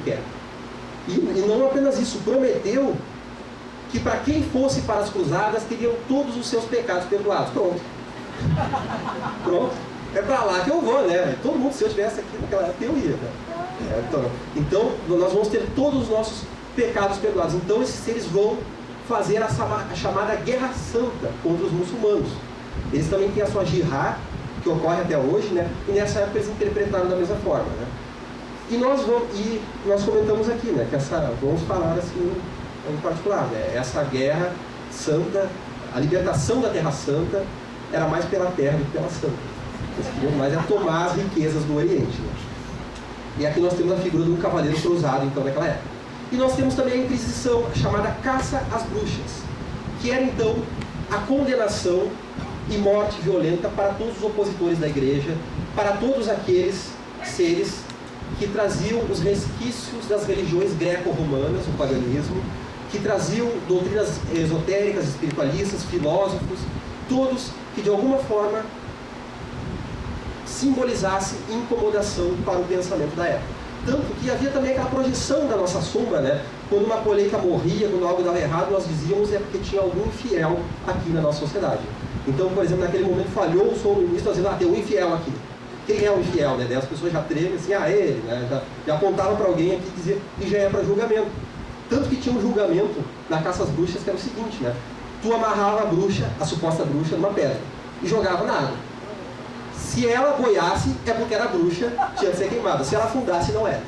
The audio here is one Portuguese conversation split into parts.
quer. E não apenas isso, prometeu que para quem fosse para as cruzadas teriam todos os seus pecados perdoados. Pronto. Pronto. É para lá que eu vou, né? Todo mundo, se eu estivesse aqui naquela época, eu ia. Né? Então, nós vamos ter todos os nossos pecados perdoados. Então, esses seres vão fazer a chamada Guerra Santa contra os muçulmanos. Eles também têm a sua jihad, que ocorre até hoje, né? E nessa época eles interpretaram da mesma forma, né? E nós comentamos aqui, né? Que vamos falar assim em particular, né? Essa Guerra Santa, a libertação da Terra Santa era mais pela terra do que pela santa. Eles queriam mais tomar as riquezas do Oriente, né? E aqui nós temos a figura de um cavaleiro cruzado, então, naquela época. E nós temos também a Inquisição, chamada Caça às Bruxas, que era, então, a condenação e morte violenta para todos os opositores da Igreja, para todos aqueles seres que traziam os resquícios das religiões greco-romanas, o paganismo, que traziam doutrinas esotéricas, espiritualistas, filósofos, todos que de alguma forma simbolizassem incomodação para o pensamento da época. Tanto que havia também aquela projeção da nossa sombra, né? Quando uma colheita morria, quando algo dava errado, nós dizíamos é porque tinha algum infiel aqui na nossa sociedade. Então, por exemplo, naquele momento falhou o som do ministro, nós dizíamos, tem um infiel aqui. Quem é o infiel? Né? Daí as pessoas já tremem assim, ele, né? Já apontavam para alguém aqui e diziam que já é para julgamento. Tanto que tinha um julgamento na caça às bruxas que era o seguinte, né? Tu amarrava a bruxa, a suposta bruxa, numa pedra e jogava na água. Se ela boiasse, é porque era bruxa, tinha que ser queimada. Se ela afundasse, não era.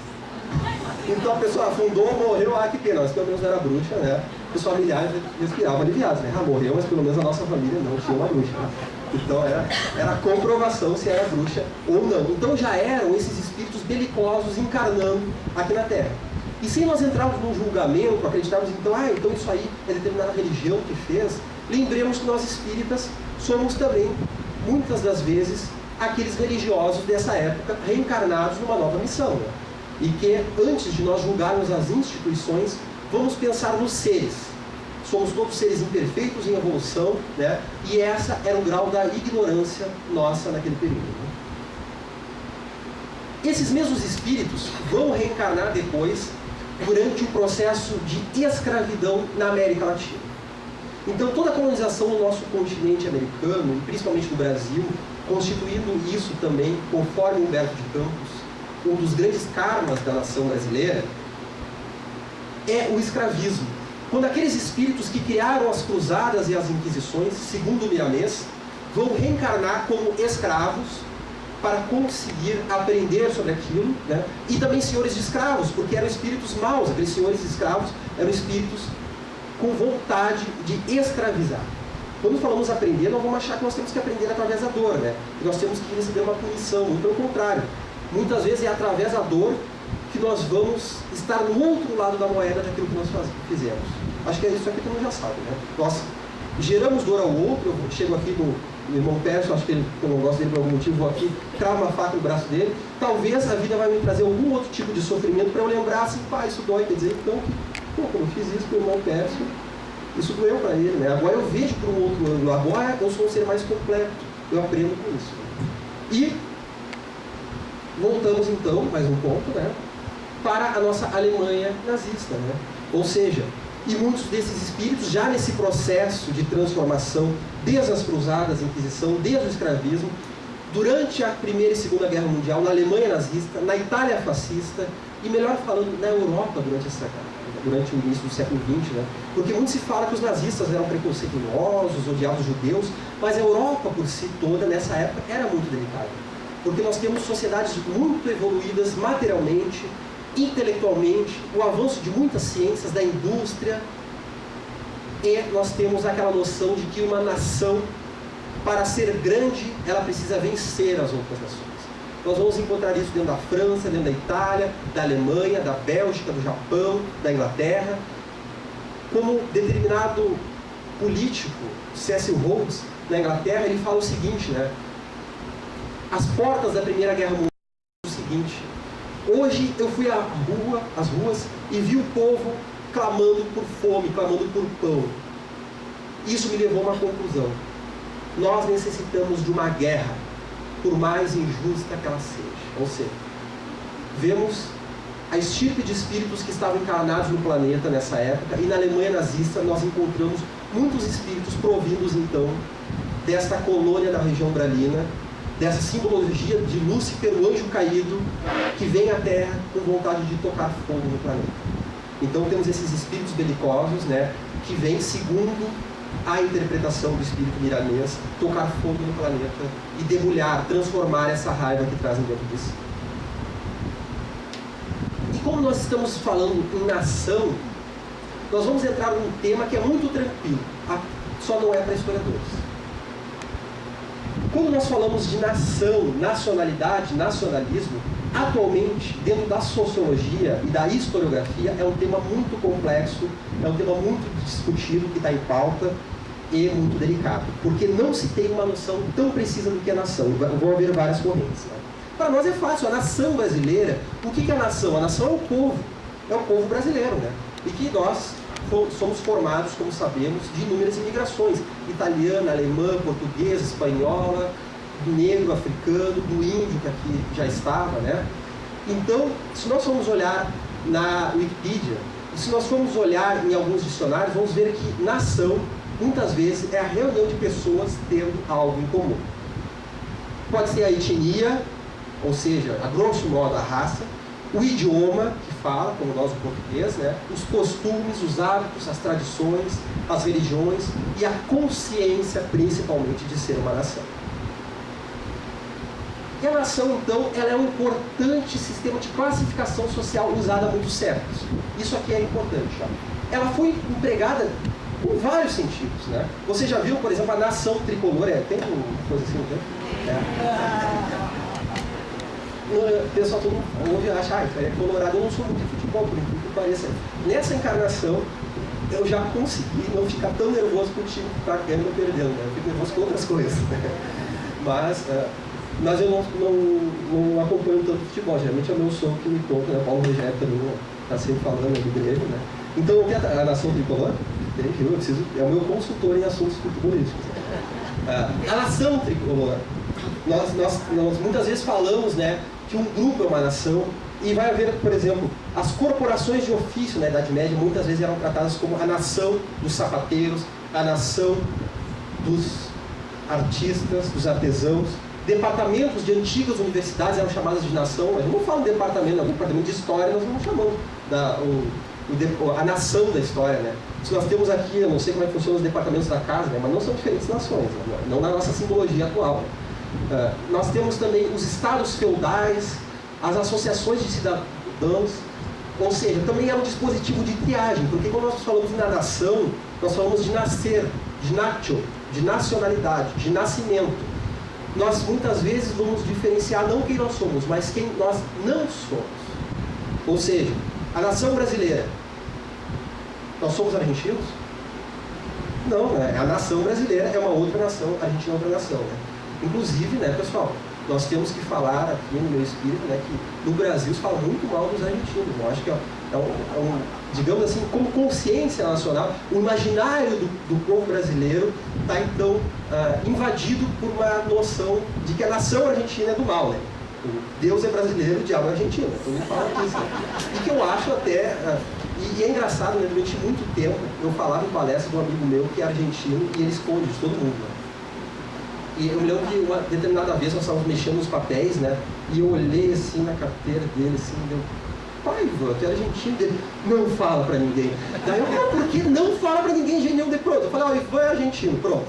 Então a pessoa afundou, morreu, que pena, mas pelo menos não era bruxa, né? Os familiares respiravam aliviados, né? Morreu, mas pelo menos a nossa família não tinha uma bruxa. Né? Então era a comprovação se era bruxa ou não. Então já eram esses espíritos belicosos encarnando aqui na Terra. E sem nós entrarmos num julgamento, acreditarmos então, então isso aí é determinada religião que fez, lembremos que nós espíritas somos também, muitas das vezes, aqueles religiosos dessa época reencarnados numa nova missão. Né? E que antes de nós julgarmos as instituições, vamos pensar nos seres. Somos todos seres imperfeitos em evolução, né? E essa era o grau da ignorância nossa naquele período. Né? Esses mesmos espíritos vão reencarnar depois durante o processo de escravidão na América Latina. Então toda a colonização no nosso continente americano, e principalmente no Brasil, constituindo isso também, conforme Humberto de Campos, um dos grandes karmas da nação brasileira, é o escravismo. Quando aqueles espíritos que criaram as cruzadas e as inquisições, segundo Miramês, vão reencarnar como escravos para conseguir aprender sobre aquilo, né? E também senhores de escravos, porque eram espíritos maus, aqueles senhores de escravos eram espíritos com vontade de escravizar. Quando falamos aprender, não vamos achar que nós temos que aprender através da dor, né? Que nós temos que receber uma punição, muito pelo contrário. Muitas vezes é através da dor que nós vamos estar no outro lado da moeda daquilo que nós fizemos. Acho que é isso aqui que todo mundo já sabe, né? Nós geramos dor ao outro, eu chego aqui no irmão Pércio, acho que eu não gosto dele por algum motivo, vou aqui, cravo uma faca no braço dele, talvez a vida vai me trazer algum outro tipo de sofrimento para eu lembrar assim, isso dói, quer dizer, então, quando eu fiz isso com o irmão Pércio, isso doeu para ele, né? Agora eu vejo por um outro ângulo, agora eu sou um ser mais completo, eu aprendo com isso. E voltamos então, mais um ponto, né? Para a nossa Alemanha nazista, né? Ou seja, e muitos desses espíritos já nesse processo de transformação, desde as cruzadas, a Inquisição, desde o escravismo, durante a Primeira e Segunda Guerra Mundial, na Alemanha nazista, na Itália fascista, e melhor falando, na Europa durante o início do século XX, né? Porque muito se fala que os nazistas eram preconceituosos, odiavam os judeus, mas a Europa por si toda, nessa época, era muito delicada. Porque nós temos sociedades muito evoluídas materialmente, intelectualmente, o avanço de muitas ciências, da indústria, e nós temos aquela noção de que uma nação, para ser grande, ela precisa vencer as outras nações. Nós vamos encontrar isso dentro da França, dentro da Itália, da Alemanha, da Bélgica, do Japão, da Inglaterra. Como determinado político, Cecil Rhodes, na Inglaterra, ele fala o seguinte, né? As portas da Primeira Guerra Mundial o seguinte: hoje eu fui às ruas e vi o povo clamando por fome, clamando por pão. Isso me levou a uma conclusão. Nós necessitamos de uma guerra, por mais injusta que ela seja. Ou seja, vemos a estirpe de espíritos que estavam encarnados no planeta nessa época, e na Alemanha nazista nós encontramos muitos espíritos provindos então desta colônia da região umbralina, dessa simbologia de Lúcifer, o anjo caído, que vem à Terra com vontade de tocar fogo no planeta. Então temos esses espíritos belicosos, né, que vêm, segundo a interpretação do espírito miramês, tocar fogo no planeta e debulhar, transformar essa raiva que trazem dentro de si. E como nós estamos falando em nação, nós vamos entrar num tema que é muito tranquilo, só não é para historiadores. Quando nós falamos de nação, nacionalidade, nacionalismo, atualmente, dentro da sociologia e da historiografia, é um tema muito complexo, é um tema muito discutido, que está em pauta e muito delicado, porque não se tem uma noção tão precisa do que é nação. Vão haver várias correntes, né? Para nós é fácil, a nação brasileira, o que é a nação? A nação é o povo brasileiro, né? E que nós somos formados, como sabemos, de inúmeras imigrações, italiana, alemã, portuguesa, espanhola, do negro, africano, do índio que aqui já estava, né? Então, se nós formos olhar na Wikipedia, e se nós formos olhar em alguns dicionários, vamos ver que nação, muitas vezes, é a reunião de pessoas tendo algo em comum. Pode ser a etnia, ou seja, a grosso modo a raça, o idioma que fala, como nós o português, né? Os costumes, os hábitos, as tradições, as religiões e a consciência, principalmente, de ser uma nação. E a nação, então, ela é um importante sistema de classificação social usado há muitos séculos. Isso aqui é importante. Já. Ela foi empregada em vários sentidos, né? Você já viu, por exemplo, a nação tricolor? Tem uma coisa assim, né? O pessoal todo mundo ouve e acha, é colorado. Eu não sou muito de futebol, por incrível que pareça. Nessa encarnação, eu já consegui não ficar tão nervoso com o time que está ganhando ou perdendo, né? Eu fico nervoso com outras coisas. Mas eu não acompanho tanto futebol. Geralmente é o meu sogro que me conta, né? Paulo Rogério também está sempre falando do Grêmio, né? Então, eu tenho a nação tricolor, é o meu consultor em assuntos futebolísticos. A nação tricolor, nós muitas vezes falamos, né, que um grupo é uma nação, e vai haver, por exemplo, as corporações de ofício na Idade Média muitas vezes eram tratadas como a nação dos sapateiros, a nação dos artistas, dos artesãos. Departamentos de antigas universidades eram chamadas de nação. A gente não fala de departamento, departamento de história nós não chamamos a nação da história, né? Se nós temos aqui, eu não sei como é que funcionam os departamentos da casa, né? Mas não são diferentes nações, né? Não na nossa simbologia atual. Nós temos também os estados feudais, as associações de cidadãos, ou seja, também é um dispositivo de triagem, porque quando nós falamos na nação, nós falamos de nascer, de natio, de nacionalidade, de nascimento. Nós muitas vezes vamos diferenciar não quem nós somos, mas quem nós não somos. Ou seja, a nação brasileira, nós somos argentinos? Não, né? A nação brasileira é uma outra nação, a Argentina é outra nação, né? Inclusive, né, pessoal, nós temos que falar aqui no meu espírito, né, que no Brasil se fala muito mal dos argentinos. Eu acho que digamos assim, como consciência nacional, o imaginário do povo brasileiro está então invadido por uma noção de que a nação argentina é do mal, né? Deus é brasileiro, o diabo é argentino. Todo mundo fala disso, né? E que eu acho até... E é engraçado, né? Durante muito tempo, eu falava em palestra de um amigo meu que é argentino e ele esconde de todo mundo, né? E eu me lembro que uma determinada vez nós estávamos mexendo nos papéis, né? E eu olhei assim na carteira dele, assim, deu... Pai, Ivan, tu é argentino? Dele, não fala pra ninguém. Daí eu, por que não fala pra ninguém, genial de pronto? Eu falei, Ivan é argentino, pronto.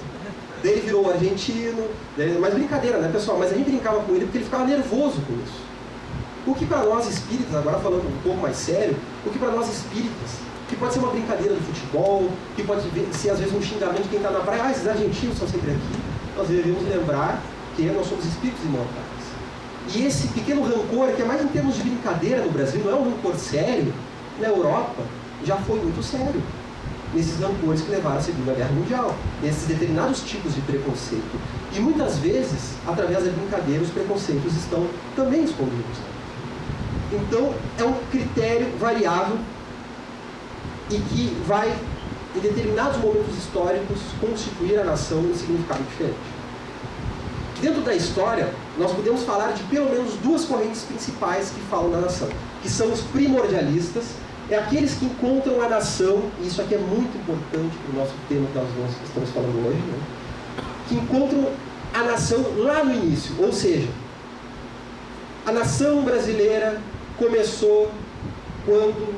Daí ele virou argentino, mas brincadeira, né, pessoal? Mas a gente brincava com ele porque ele ficava nervoso com isso. O que para nós espíritas, agora falando um pouco mais sério, o que para nós espíritas, que pode ser uma brincadeira do futebol, que pode ser às vezes um xingamento de quem está na praia, esses argentinos estão sempre aqui, nós devemos lembrar que nós somos espíritos imortais. E esse pequeno rancor, que é mais em termos de brincadeira no Brasil, não é um rancor sério, na Europa já foi muito sério. Nesses rancores que levaram à Segunda Guerra Mundial, nesses determinados tipos de preconceito. E muitas vezes, através da brincadeira, os preconceitos estão também escondidos. Então, é um critério variável e que vai, em determinados momentos históricos, constituir a nação em significado diferente. Dentro da história, nós podemos falar de pelo menos duas correntes principais que falam da nação, que são os primordialistas, é aqueles que encontram a nação, e isso aqui é muito importante para o nosso tema que nós estamos falando hoje, né? Que encontram a nação lá no início, ou seja, a nação brasileira começou quando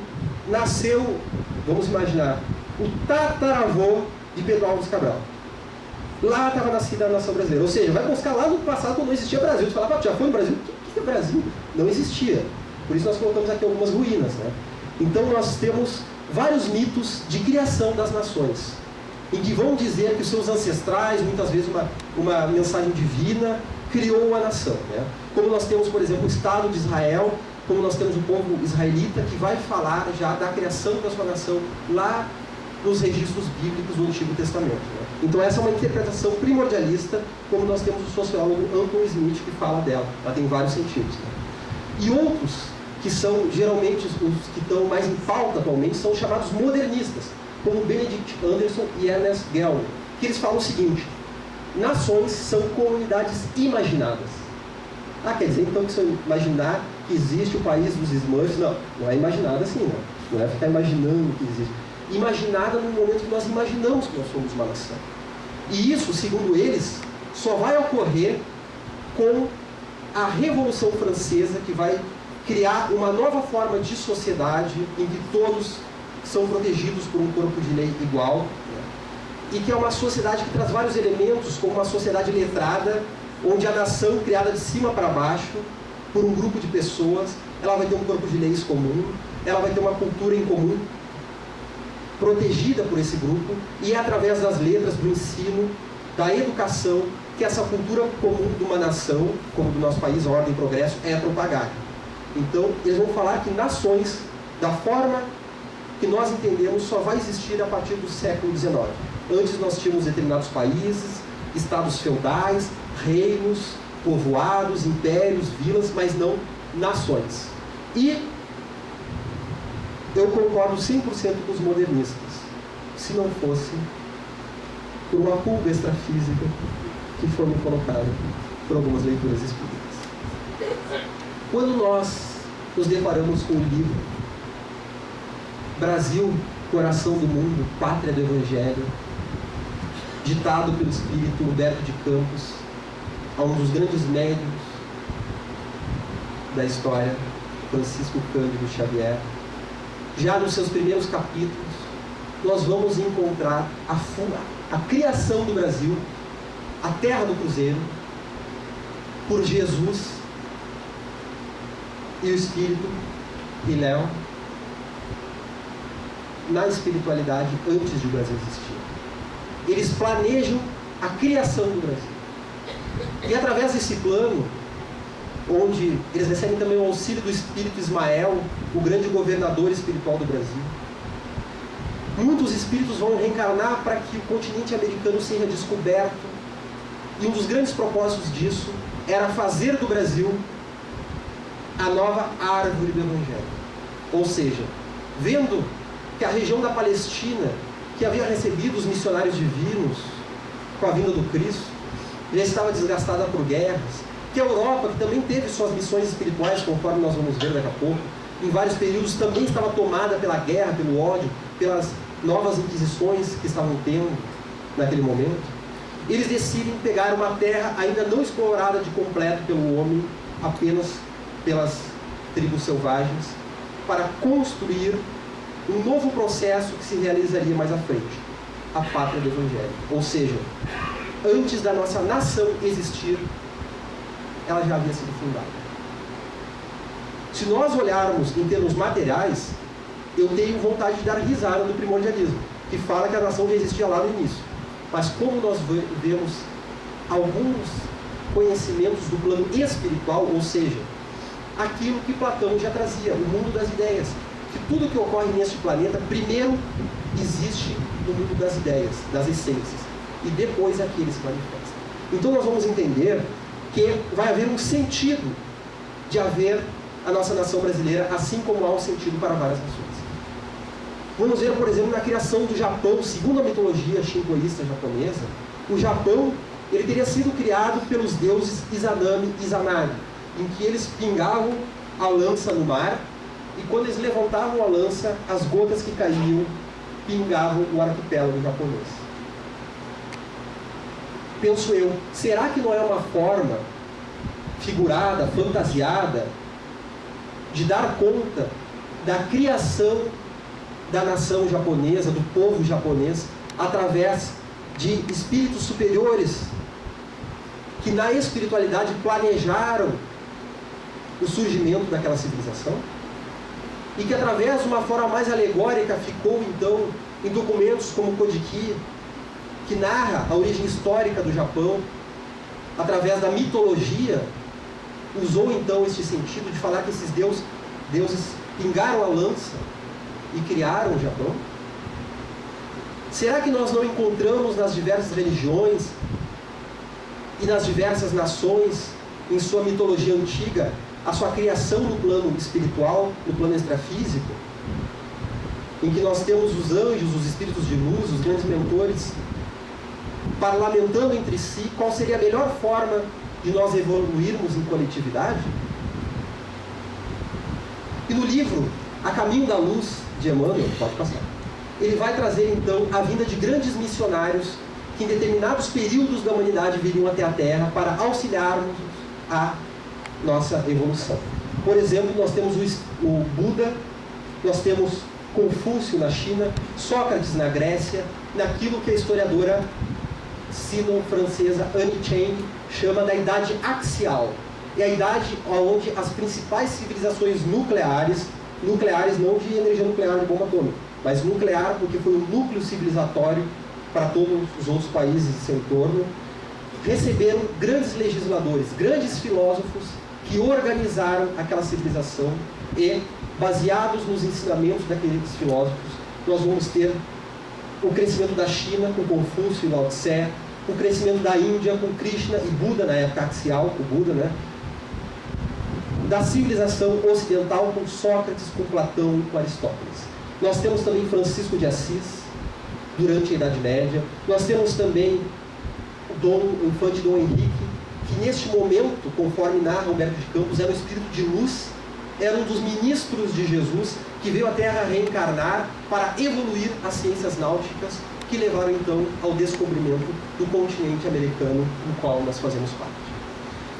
nasceu, vamos imaginar, o tataravô de Pedro Álvares Cabral. Lá estava nascida a nação brasileira. Ou seja, vai buscar lá no passado quando não existia Brasil. Você falava, já foi no Brasil? O que é Brasil? Não existia. Por isso nós colocamos aqui algumas ruínas, né? Então nós temos vários mitos de criação das nações, em que vão dizer que os seus ancestrais, muitas vezes uma mensagem divina, criou a nação, né? Como nós temos, por exemplo, o Estado de Israel, como nós temos o povo israelita, que vai falar já da criação da sua nação lá nos registros bíblicos do Antigo Testamento, né? Então essa é uma interpretação primordialista, como nós temos o sociólogo Anton Smith que fala dela. Ela tem vários sentidos, né? E outros, que são geralmente os que estão mais em pauta atualmente, são os chamados modernistas, como Benedict Anderson e Ernest Gellner, que eles falam o seguinte: nações são comunidades imaginadas. Quer dizer então que se eu imaginar que existe o país dos Smurfs, não é imaginado assim, não é ficar imaginando que existe. Imaginada no momento que nós imaginamos que nós somos uma nação. E isso, segundo eles, só vai ocorrer com a Revolução Francesa, que vai criar uma nova forma de sociedade em que todos são protegidos por um corpo de lei igual, né? E que é uma sociedade que traz vários elementos, como uma sociedade letrada, onde a nação criada de cima para baixo, por um grupo de pessoas, ela vai ter um corpo de leis comum, ela vai ter uma cultura em comum, protegida por esse grupo, e é através das letras, do ensino, da educação, que essa cultura comum de uma nação, como do nosso país, a ordem e progresso, é propagada. Então, eles vão falar que nações, da forma que nós entendemos, só vai existir a partir do século XIX. Antes nós tínhamos determinados países, estados feudais, reinos, povoados, impérios, vilas, mas não nações. E eu concordo 100% com os modernistas, se não fosse por uma pulga extrafísica que foi me colocada por algumas leituras espíritas. Quando nós nos deparamos com o livro Brasil, Coração do Mundo, Pátria do Evangelho, ditado pelo espírito Humberto de Campos, a um dos grandes médiuns da história, Francisco Cândido Xavier, já nos seus primeiros capítulos, nós vamos encontrar a criação do Brasil, a terra do cruzeiro, por Jesus e o Espírito e Léo, na espiritualidade antes de o Brasil existir. Eles planejam a criação do Brasil. E através desse plano, onde eles recebem também o auxílio do Espírito Ismael, o grande governador espiritual do Brasil, muitos espíritos vão reencarnar para que o continente americano seja descoberto. E um dos grandes propósitos disso era fazer do Brasil a nova árvore do Evangelho. Ou seja, vendo que a região da Palestina, que havia recebido os missionários divinos com a vinda do Cristo, já estava desgastada por guerras, que a Europa, que também teve suas missões espirituais, conforme nós vamos ver daqui a pouco, em vários períodos também estava tomada pela guerra, pelo ódio, pelas novas inquisições que estavam tendo naquele momento. Eles decidem pegar uma terra ainda não explorada de completo pelo homem, apenas pelas tribos selvagens, para construir um novo processo que se realizaria mais à frente, a pátria do Evangelho. Ou seja, antes da nossa nação existir, ela já havia sido fundada. Se nós olharmos em termos materiais, eu tenho vontade de dar risada do primordialismo, que fala que a nação já existia lá no início. Mas como nós vemos alguns conhecimentos do plano espiritual, ou seja, aquilo que Platão já trazia, o mundo das ideias, que tudo que ocorre neste planeta, primeiro existe no mundo das ideias, das essências, e depois aqui ele se manifesta. Então nós vamos entender que vai haver um sentido de haver a nossa nação brasileira, assim como há um sentido para várias nações. Vamos ver, por exemplo, na criação do Japão, segundo a mitologia shintoísta japonesa, o Japão ele teria sido criado pelos deuses Izanami e Izanagi, em que eles pingavam a lança no mar, e quando eles levantavam a lança, as gotas que caíam pingavam o arquipélago japonês. Penso eu, será que não é uma forma figurada, fantasiada, de dar conta da criação da nação japonesa, do povo japonês, através de espíritos superiores que na espiritualidade planejaram o surgimento daquela civilização? E que através de uma forma mais alegórica ficou então em documentos como o Kojiki, que narra a origem histórica do Japão, através da mitologia, usou então este sentido de falar que esses deuses pingaram a lança e criaram o Japão? Será que nós não encontramos nas diversas religiões e nas diversas nações, em sua mitologia antiga, a sua criação no plano espiritual, no plano extrafísico, em que nós temos os anjos, os espíritos de luz, os grandes mentores, parlamentando entre si qual seria a melhor forma de nós evoluirmos em coletividade? E no livro A Caminho da Luz, de Emmanuel, pode passar, ele vai trazer então a vinda de grandes missionários que em determinados períodos da humanidade viriam até a Terra para auxiliarmos a nossa evolução. Por exemplo, nós temos o Buda, nós temos Confúcio na China, Sócrates na Grécia, naquilo que a historiadora sino-francesa Anne Cheng chama da idade axial. É a idade onde as principais civilizações nucleares não de energia nuclear de bomba atômica, mas nuclear porque foi um núcleo civilizatório para todos os outros países de seu entorno, receberam grandes legisladores, grandes filósofos que organizaram aquela civilização e, baseados nos ensinamentos daqueles filósofos, nós vamos ter o crescimento da China com Confúcio e Lao Tse, o crescimento da Índia com Krishna e Buda na época axial, o Buda, né? Da civilização ocidental com Sócrates, com Platão e com Aristóteles. Nós temos também Francisco de Assis, durante a Idade Média. Nós temos também o infante Dom Henrique, que neste momento, conforme narra Humberto de Campos, era um espírito de luz, era um dos ministros de Jesus, que veio à Terra reencarnar para evoluir as ciências náuticas, que levaram então ao descobrimento do continente americano, no qual nós fazemos parte.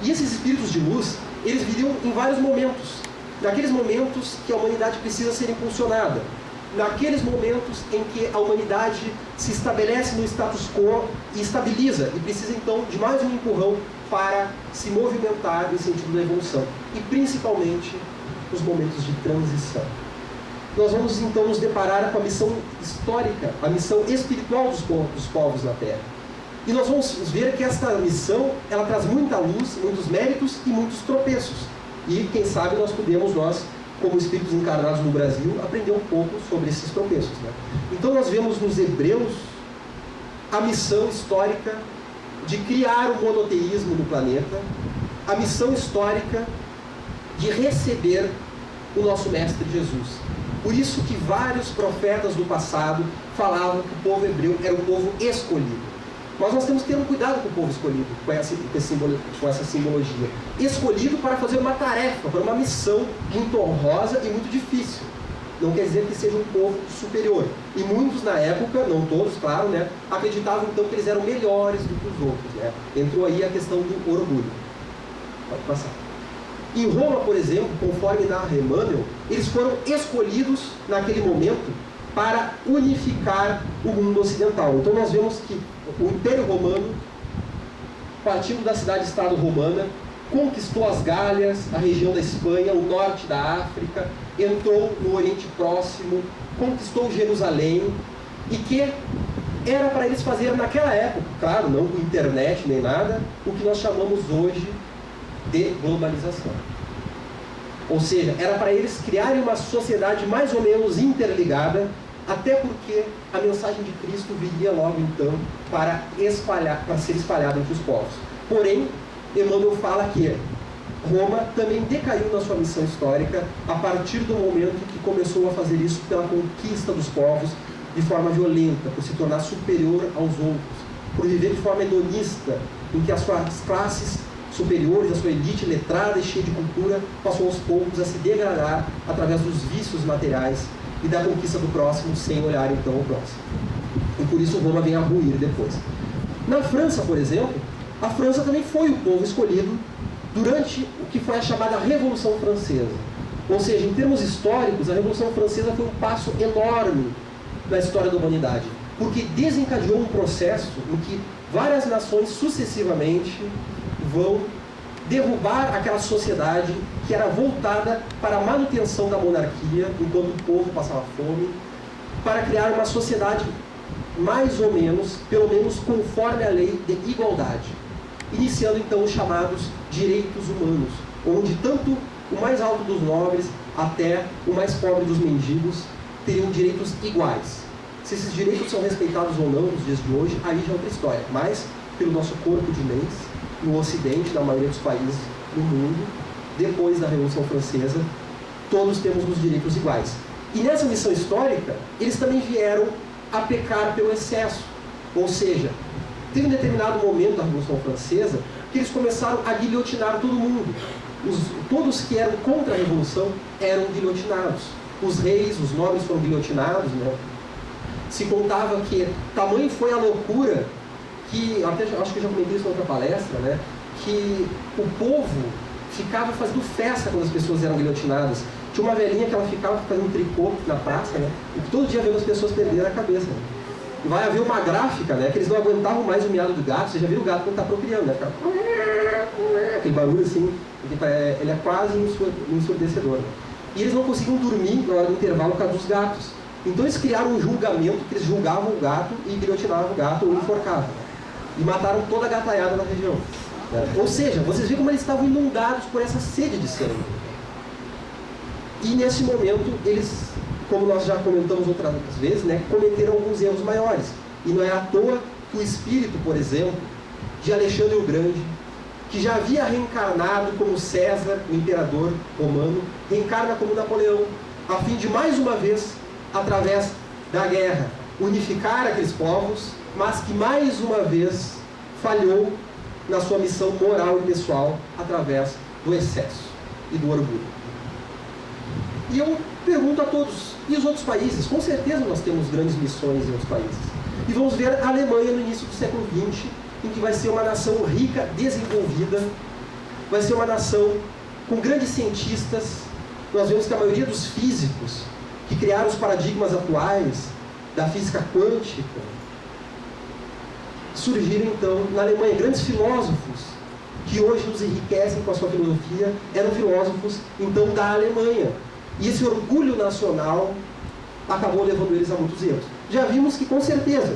E esses espíritos de luz, eles viriam em vários momentos. Naqueles momentos que a humanidade precisa ser impulsionada. Naqueles momentos em que a humanidade se estabelece no status quo e estabiliza, e precisa então de mais um empurrão para se movimentar em sentido da evolução. E principalmente os momentos de transição. Nós vamos então nos deparar com a missão histórica, a missão espiritual dos povos na Terra. E nós vamos ver que esta missão, ela traz muita luz, muitos méritos e muitos tropeços. E quem sabe nós, como espíritos encarnados no Brasil, aprender um pouco sobre esses tropeços, né? Então nós vemos nos Hebreus a missão histórica de criar o monoteísmo no planeta, a missão histórica de receber o nosso Mestre Jesus. Por isso que vários profetas do passado falavam que o povo hebreu era o povo escolhido. Mas nós temos que ter um cuidado com o povo escolhido, com essa simbologia. Escolhido para fazer uma tarefa, para uma missão muito honrosa e muito difícil. Não quer dizer que seja um povo superior. E muitos na época, não todos, claro, né, acreditavam então que eles eram melhores do que os outros, né? Entrou aí a questão do orgulho. Pode passar. Em Roma, por exemplo, conforme narra Emmanuel, eles foram escolhidos naquele momento para unificar o mundo ocidental. Então nós vemos que o Império Romano, partindo da cidade-estado romana, conquistou as Gálias, a região da Espanha, o norte da África, entrou no Oriente Próximo, conquistou Jerusalém, e que era para eles fazer naquela época, claro, não com internet nem nada, o que nós chamamos hoje de globalização. Ou seja, era para eles criarem uma sociedade mais ou menos interligada, até porque a mensagem de Cristo viria logo então para ser espalhada entre os povos. Porém, Emmanuel fala que Roma também decaiu na sua missão histórica a partir do momento que começou a fazer isso pela conquista dos povos de forma violenta, por se tornar superior aos outros, por viver de forma hedonista, em que as suas classes superiores, a sua elite letrada e cheia de cultura, passou aos poucos a se degradar através dos vícios materiais e da conquista do próximo, sem olhar então ao próximo. E por isso Roma vem a ruir depois. Na França, por exemplo, a França também foi o povo escolhido durante o que foi a chamada Revolução Francesa. Ou seja, em termos históricos, a Revolução Francesa foi um passo enorme na história da humanidade, porque desencadeou um processo em que várias nações sucessivamente vão derrubar aquela sociedade que era voltada para a manutenção da monarquia, enquanto o povo passava fome, para criar uma sociedade mais ou menos, pelo menos conforme a lei de igualdade, iniciando então os chamados direitos humanos, onde tanto o mais alto dos nobres até o mais pobre dos mendigos teriam direitos iguais. Se esses direitos são respeitados ou não nos dias de hoje, aí já é outra história, mas pelo nosso corpo de leis, no Ocidente, na maioria dos países do mundo, depois da Revolução Francesa, todos temos os direitos iguais. E nessa missão histórica, eles também vieram a pecar pelo excesso. Ou seja, teve um determinado momento da Revolução Francesa que eles começaram a guilhotinar todo mundo. Todos que eram contra a Revolução eram guilhotinados. Os reis, os nobres foram guilhotinados, né? Se contava que tamanho foi a loucura que, até acho que eu já comentei isso em outra palestra, né? Que o povo ficava fazendo festa quando as pessoas eram guilhotinadas. Tinha uma velhinha que ela ficava fazendo tricô na praça, né? E todo dia vendo as pessoas perderem a cabeça. Né? E vai haver uma gráfica, né? Que eles não aguentavam mais o miado do gato. Você já viu o gato quando está procriando, né? Fica... aquele barulho assim, ele é quase ensurdecedor. Né? E eles não conseguiam dormir na hora do intervalo por causa dos gatos. Então eles criaram um julgamento que eles julgavam o gato e guilhotinavam o gato ou enforcavam. E mataram toda a gataiada na região. Ou seja, vocês veem como eles estavam inundados por essa sede de sangue. E nesse momento, eles, como nós já comentamos outras vezes, né, cometeram alguns erros maiores. E não é à toa que o espírito, por exemplo, de Alexandre o Grande, que já havia reencarnado como César, o imperador romano, reencarna como Napoleão, a fim de mais uma vez, através da guerra, unificar aqueles povos, mas que mais uma vez falhou na sua missão moral e pessoal através do excesso e do orgulho. E eu pergunto a todos, e os outros países? Com certeza nós temos grandes missões em outros países. E vamos ver a Alemanha no início do século XX, em que vai ser uma nação rica, desenvolvida, vai ser uma nação com grandes cientistas. Nós vemos que a maioria dos físicos que criaram os paradigmas atuais da física quântica surgiram então na Alemanha. Grandes filósofos que hoje nos enriquecem com a sua filosofia eram filósofos então da Alemanha. E esse orgulho nacional acabou levando eles a muitos erros. Já vimos que com certeza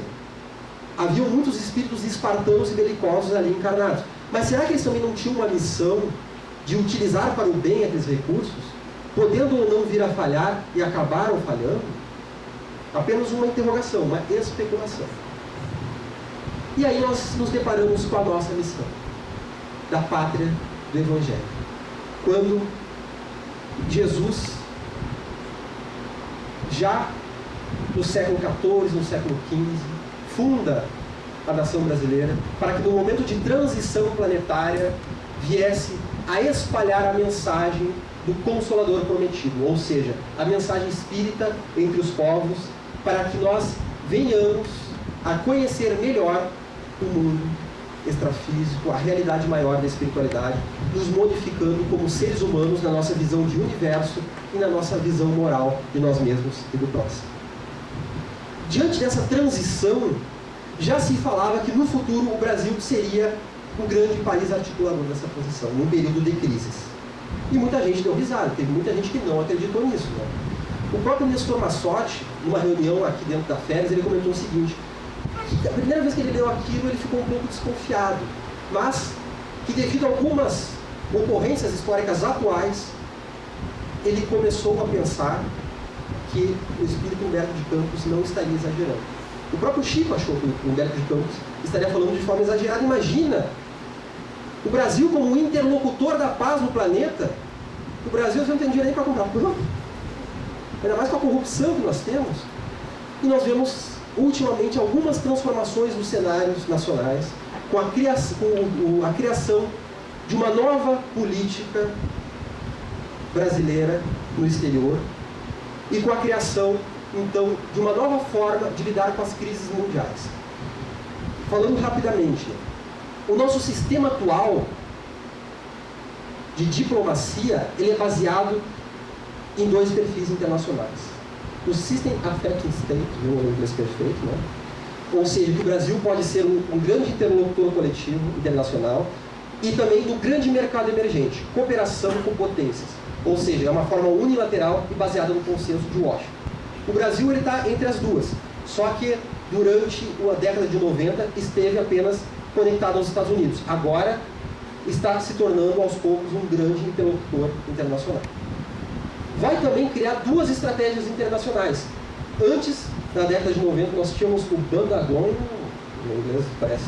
haviam muitos espíritos espartanos e belicosos ali encarnados. Mas será que eles também não tinham uma missão de utilizar para o bem aqueles recursos, podendo ou não vir a falhar e acabaram falhando? Apenas uma interrogação, uma especulação. E aí nós nos deparamos com a nossa missão, da pátria do Evangelho. Quando Jesus, já no século XIV, no século XV, funda a nação brasileira, para que no momento de transição planetária viesse a espalhar a mensagem do Consolador prometido, ou seja, a mensagem espírita entre os povos, para que nós venhamos a conhecer melhor o mundo extrafísico, a realidade maior da espiritualidade, nos modificando como seres humanos na nossa visão de universo e na nossa visão moral de nós mesmos e do próximo. Diante dessa transição, já se falava que no futuro o Brasil seria o grande país articulador dessa transição, num período de crises. E muita gente deu risada, teve muita gente que não acreditou nisso. Né? O próprio Nestor Massotti, numa reunião aqui dentro da Férias, ele comentou o seguinte: que a primeira vez que ele leu aquilo, ele ficou um pouco desconfiado, mas que devido a algumas ocorrências históricas atuais, ele começou a pensar que o espírito Humberto de Campos não estaria exagerando. O próprio Chico achou que o Humberto de Campos estaria falando de forma exagerada. Imagina o Brasil como um interlocutor da paz no planeta. O Brasil não tem dinheiro nem para comprar pão, ainda mais com a corrupção que nós temos. E nós vemos ultimamente algumas transformações nos cenários nacionais, com a criação de uma nova política brasileira no exterior e com a criação, então, de uma nova forma de lidar com as crises mundiais. Falando rapidamente, o nosso sistema atual de diplomacia, ele é baseado em dois perfis internacionais. O System Affecting State, no inglês perfeito, né? Ou seja, que o Brasil pode ser um grande interlocutor coletivo internacional e também do grande mercado emergente, cooperação com potências. Ou seja, é uma forma unilateral e baseada no consenso de Washington. O Brasil está entre as duas, só que durante a década de 90 esteve apenas conectado aos Estados Unidos. Agora está se tornando aos poucos um grande interlocutor internacional. Vai também criar duas estratégias internacionais. Antes, na década de 90, nós tínhamos o Bandagon, meu inglês parece...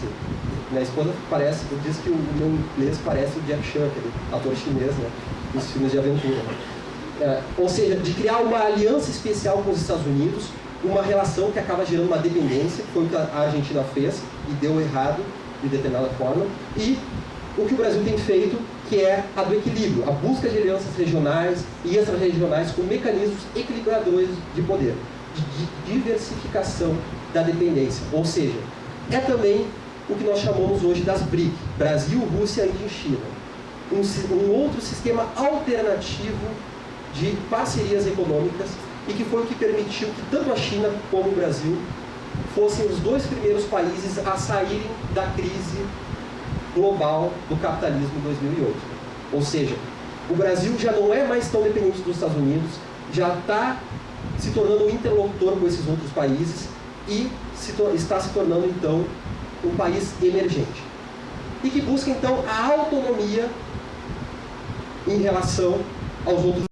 Minha esposa diz que o meu inglês parece o Jack Chan, aquele ator chinês, né, nos filmes de aventura. Ou seja, de criar uma aliança especial com os Estados Unidos, uma relação que acaba gerando uma dependência, que foi o que a Argentina fez e deu errado de determinada forma, e o que o Brasil tem feito, que é a do equilíbrio, a busca de alianças regionais e extra-regionais com mecanismos equilibradores de poder, de diversificação da dependência. Ou seja, é também o que nós chamamos hoje das BRIC, Brasil, Rússia, Índia e China. Um outro sistema alternativo de parcerias econômicas e que foi o que permitiu que tanto a China como o Brasil fossem os dois primeiros países a saírem da crise global do capitalismo em 2008. Ou seja, o Brasil já não é mais tão dependente dos Estados Unidos, já está se tornando um interlocutor com esses outros países e está se tornando, então, um país emergente. E que busca, então, a autonomia em relação aos outros